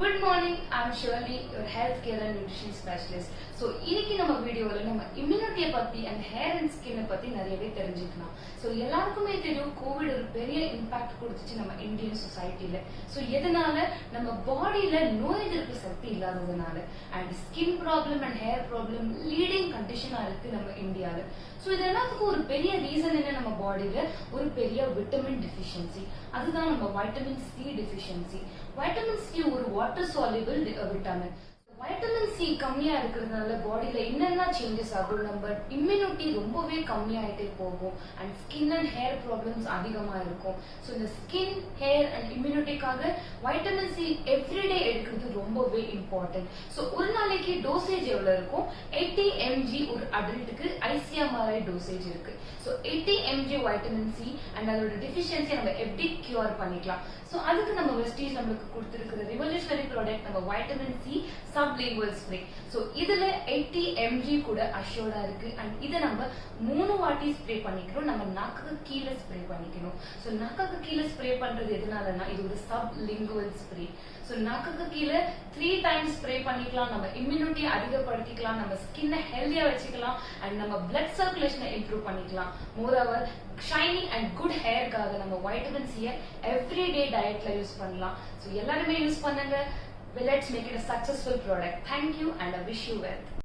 Good morning, I'm Shirley, your healthcare and nutrition specialist. So, இன்னைக்கு நம்ம வீடியோல நம்ம immunity பத்தி and hair and skin பத்தி நிறையவே தெரிஞ்சுக்கலாம். So, எல்லாருக்குமே தெரியும் கோவிட் ஒரு பெரிய இம்பாக்ட் கொடுத்துச்சு நம்ம இந்தியன் சொசைட்டில. So, எதனால நம்ம பாடியில நோய் எதிர்ப்பு சக்தி இல்லாததுனால and skin problem and hair problem leading condition இருக்கு நம்ம இந்தியால. So, இது எல்லாத்துக்கும் ஒரு பெரிய ரீசன் என்ன நம்ம பாடியில ஒரு பெரிய விட்டமின் டெஃபிஷியன்சி. அதுதான் நம்ம vitamin C deficiency. Vitamin C ஒரு water soluble vitamin. Vitamin C கம்மியா இருக்கிறதுனால பாடியில என்னென்ன சேஞ்சஸ் ஆகும், நம்ம இம்யூனிட்டி ரொம்பவே கம்மியாயிட்டே போகும் and skin and hair problems அதிகமா இருக்கும். ஸோ இந்த ஸ்கின் ஹேர் அண்ட் இம்யூனிட்டிக்காக வைட்டமின் சி எவ்ரிடே எடுக்கிறது ரொம்பவே இம்பார்ட்டன்ட். ஸோ ஒரு நாளைக்கு டோசேஜ் எவ்வளவு இருக்கும்? 80 mg ஒரு அடல்ட்டுக்கு ஐசிஎம்ஆர்ஐ டோசேஜ் இருக்கு. So 80 mg vitamin C and அதோட டெஃபிஷியன்சி நம்ம எப்படி கியூர் பண்ணிக்கலாம்? ஸோ அதுக்கு நம்ம வெஸ்டீஜ் நம்மளுக்கு கொடுத்திருக்கிற ரிவல்யூஷனரி ப்ராடக்ட் நம்ம vitamin C sublingual spray. So இதுல 80 mg கூட அஷ்யூர்டா இருக்கு அண்ட் இதை நம்ம 3 வாட்டி ஸ்ப்ரே பண்ணிக்கிறோம். நம்ம நாக்குக்கு கீழே ஸ்ப்ரே பண்ணிக்கணும். ஸோ நாக்குக்கு கீழே ஸ்ப்ரே பண்றது எதனாலனா இது ஒரு sublingual spray. ஸோ நாக்குக்கு கீழே 3 டைம்ஸ் ஸ்ப்ரே பண்ணிக்கலாம். நம்ம இம்யூனிட்டி அதிகப்படுத்திக்கலாம், நம்ம ஸ்கின்னை ஹெல்தியா வச்சுக்கலாம் அண்ட் நம்ம பிளட் சர்க்குலேஷனை இம்ப்ரூவ் பண்ணிக்கலாம். மோரோவர் ஷைனி அண்ட் குட் ஹேர்க்காக நம்ம வைட்டமின் சியை எவ்ரிடே டயட்ல யூஸ் பண்ணலாம். ஸோ எல்லாருமே யூஸ் பண்ணுங்க. Let's make it a successful product. Thank you and I wish you well.